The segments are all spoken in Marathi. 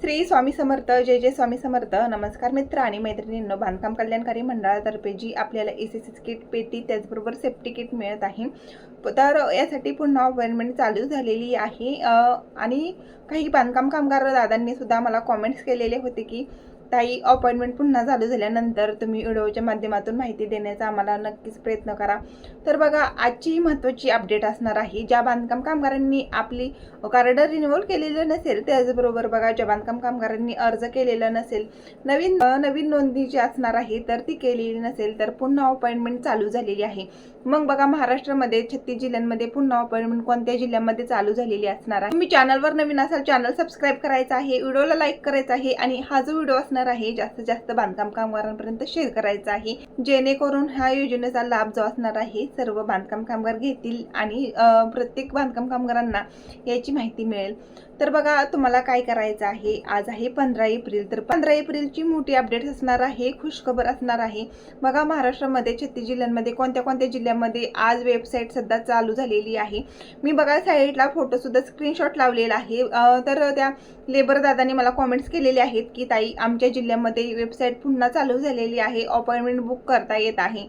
श्री स्वामी समर्थ. जय जय स्वामी समर्थ. नमस्कार मित्र आणि मैत्रिणींनो, बांधकाम कल्याणकारी मंडळातर्फे जी आपल्याला एसीसी किट पेटी त्याचबरोबर सेफ्टी किट मिळत आहे, तर यासाठी पुन्हा अपॉइंटमेंट चालू झालेली आहे. आणि काही बांधकाम कामगार दादांनी सुद्धा मला कॉमेंट्स केलेले होते की ताई, अपॉइंटमेंट पुन्हा चालू झाल्यानंतर तुम्ही व्हिडिओच्या माध्यमातून माहिती देण्याचा आम्हाला नक्कीच प्रयत्न करा. तर बघा, आजची महत्त्वाची अपडेट असणार आहे. ज्या बांधकाम कामगारांनी आपली कार्ड रिन्युअल केलेलं नसेल, त्याचबरोबर बघा, ज्या बांधकाम कामगारांनी अर्ज केलेला नसेल, नवीन नोंदणी जी असणार आहे तर ती केलेली नसेल, तर पुन्हा अपॉइंटमेंट चालू झालेली आहे. मग बघा, महाराष्ट्रामध्ये 36 जिल्ह्यांमध्ये पुन्हा अपॉइंटमेंट कोणत्या जिल्ह्यामध्ये चालू झालेली असणार आहे. तुम्ही चॅनलवर नवीन असाल, चॅनल सबस्क्राईब करायचं आहे, व्हिडिओला लाईक करायचं आहे आणि हा जो व्हिडिओ असणार आहे जास्तीत जास्त बांधकाम कामगारांपर्यंत शेअर करायचा आहे, जेणेकरून ह्या योजनेचा लाभ जो असणार आहे सर्व बांधकाम कामगार घेतील आणि प्रत्येक बांधकाम कामगारांना याची माहिती मिळेल. तर बघा, तुम्हाला काय करायचं आहे, आज आहे 15 एप्रिल. तर 15 एप्रिलची मोठी अपडेट असणार आहे, खुशखबर असणार आहे. बघा, महाराष्ट्रामध्ये 36 जिल्ह्यांमध्ये कोणत्या जिल्ह्यामध्ये आज वेबसाईट सध्या चालू झालेली आहे. मी बघा साईडला फोटो सुद्धा स्क्रीनशॉट लावलेला आहे. तर त्या लेबर दादांनी मला कॉमेंट्स केलेले आहेत की ताई, आमच्या जिल्ह्यामध्ये वेबसाईट पुन्हा चालू झालेली आहे, अपॉइंटमेंट बुक करता येत आहे.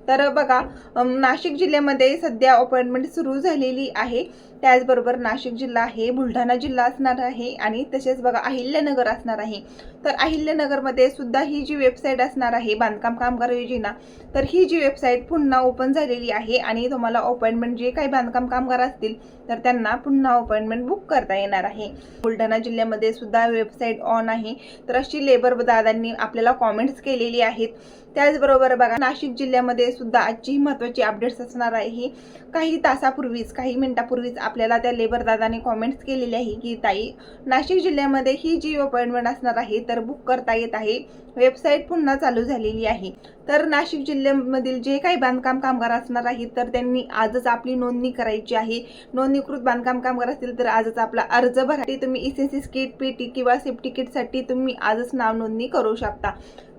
तर बघा, नाशिक जिल्ह्यामध्ये सध्या अपॉइंटमेंट सुरू झालेली आहे. त्याचबरोबर नाशिक जिल्हा आहे, बुलढाणा जिल्हा असणार आहे आणि तसेच बघा अहिल्यानगर असणार आहे. तर अहिल्यानगरमध्ये सुद्धा ही जी वेबसाईट असणार आहे बांधकाम कामगार योजना, तर ही जी वेबसाईट पुन्हा ओपन झालेली आहे आणि तुम्हाला अपॉइंटमेंट जे काही बांधकाम कामगार असतील तर त्यांना पुन्हा अपॉइंटमेंट बुक करता येणार आहे. बुलढाणा जिल्ह्यामध्ये सुद्धा वेबसाईट ऑन आहे. तर अशी लेबर दादांनी आपल्याला कॉमेंट्स केलेली आहेत. त्याचबरोबर बघा, नाशिक जिल्ह्यामध्ये सुद्धा आजची महत्त्वाची अपडेट्स असणार आहे. काही तासापूर्वीच, काही मिनिटापूर्वीच आपल्याला त्या लेबर दादाने कॉमेंट्स केलेले आहे की ताई, नाशिक जिल्ह्यामध्ये ही जी अपॉइंटमेंट असणार आहे तर बुक करता येत आहे, वेबसाईट पुन्हा चालू झालेली आहे. तर नाशिक जिल्ह्यामधील जे काही बांधकाम कामगार असणार आहेत तर त्यांनी आजच आपली नोंदणी करायची आहे. नोंदणीकृत बांधकाम कामगार असतील तर आजच आपला अर्ज भरासाठी तुम्ही एसीसी किट पेटी किंवा सेफ्टी किटसाठी तुम्ही आजच नाव नोंदणी करू शकता.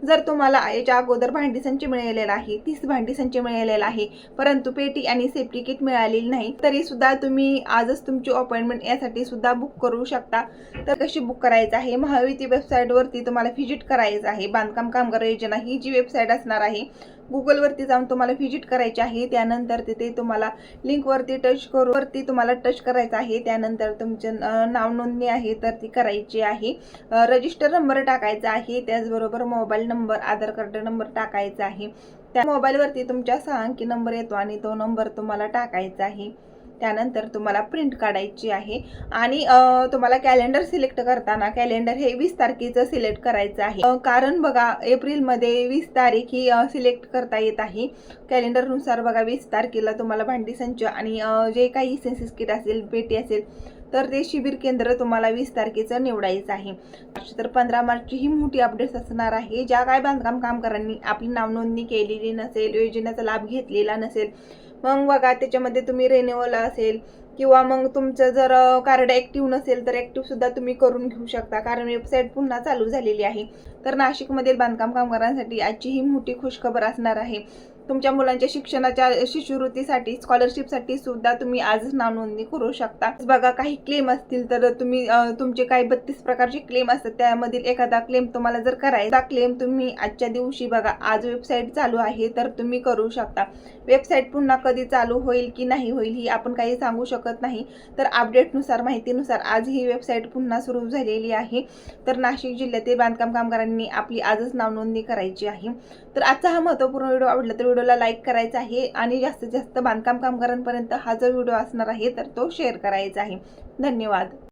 जर तुम्हाला याच्या अगोदर भांडी संच मिळालेला आहे, 30 भांडी संच मिळालेला आहे, परंतु पेटी आणि सेफ्टी किट मिळालेली नाही, तरी सुद्धा तुम्ही आजच तुमची अपॉइंटमेंट यासाठी सुद्धा बुक करू शकता. तर कशी बुक करायचं आहे, महायुती वेबसाईटवरती तुम्हाला व्हिजिट करायचं आहे. बांधकाम कामगार योजना ही जी वेबसाईट असणार आहे, गुगलवरती जाऊन तुम्हाला व्हिजिट करायची आहे. त्यानंतर तिथे तुम्हाला लिंकवरती टच करायचं आहे. त्यानंतर तुमचं नाव नोंदणी आहे तर ती करायची आहे. रजिस्टर नंबर टाकायचा आहे. त्याचबरोबर मोबाईल नंबर, आधार कार्ड नंबर टाकायचा आहे. त्या मोबाईलवरती तुमच्या 6 अंकी नंबर येतो आणि तो नंबर तुम्हाला टाकायचा आहे. त्यानंतर तुम्हाला प्रिंट काढायची आहे आणि तुम्हाला कॅलेंडर सिलेक्ट करताना कॅलेंडर हे 20 तारखेचं सिलेक्ट करायचं आहे. कारण बघा, एप्रिलमध्ये 20 तारीख ही सिलेक्ट करता येत आहे. कॅलेंडरनुसार बघा, 20 तारखेला तुम्हाला भांडी संच आणि जे काही सेन्सिस किट असेल, पेटी असेल, तर ते शिबिर केंद्र तुम्हाला 20 तारखेचं निवडायचं आहे. तर 15 मार्चची ही मोठी अपडेट्स असणार आहे. ज्या काय बांधकाम कामगारांनी आपली नाव नोंदणी केलेली नसेल, योजनेचा लाभ घेतलेला नसेल, मग बघा त्याच्यामध्ये तुम्ही रिन्युअल असेल किंवा मग तुमचं जर कार्ड ॲक्टिव्ह नसेल तर ॲक्टिव्ह सुद्धा तुम्ही करून घेऊ शकता, कारण वेबसाईट पुन्हा चालू झालेली आहे. तर नाशिकमधील बांधकाम कामगारांसाठी आजची ही मोठी खुशखबर असणार आहे. तुमच्या मुलांच्या शिक्षणाच्या शिष्यवृत्तीसाठी, स्कॉलरशिपसाठी सुद्धा तुम्ही आजच नाव नोंदणी करू शकता. बघा, काही क्लेम असतील तर तुम्ही तुमचे काही 32 प्रकारचे क्लेम असतात, त्यामधील एखादा क्लेम तुम्हाला जर करायचा, क्लेम तुम्ही आजच्या दिवशी बघा, आज वेबसाईट चालू आहे तर तुम्ही करू शकता. वेबसाईट पुन्हा कधी चालू होईल की नाही होईल ही आपण काही सांगू शकत नाही. तर अपडेटनुसार, माहितीनुसार आज ही वेबसाईट पुन्हा सुरू झालेली आहे. तर नाशिक जिल्ह्यातील बांधकाम कामगारांनी आपली आजच नाव नोंदणी करायची आहे. तर आजचा हा महत्त्वपूर्ण व्हिडिओ आवडला तर व्हिडिओला लाईक करायचा आहे आणि जास्तीत जास्त बांधकाम कामगारांपर्यंत हा जो व्हिडिओ असणार आहे तर तो शेअर करायचा आहे. धन्यवाद.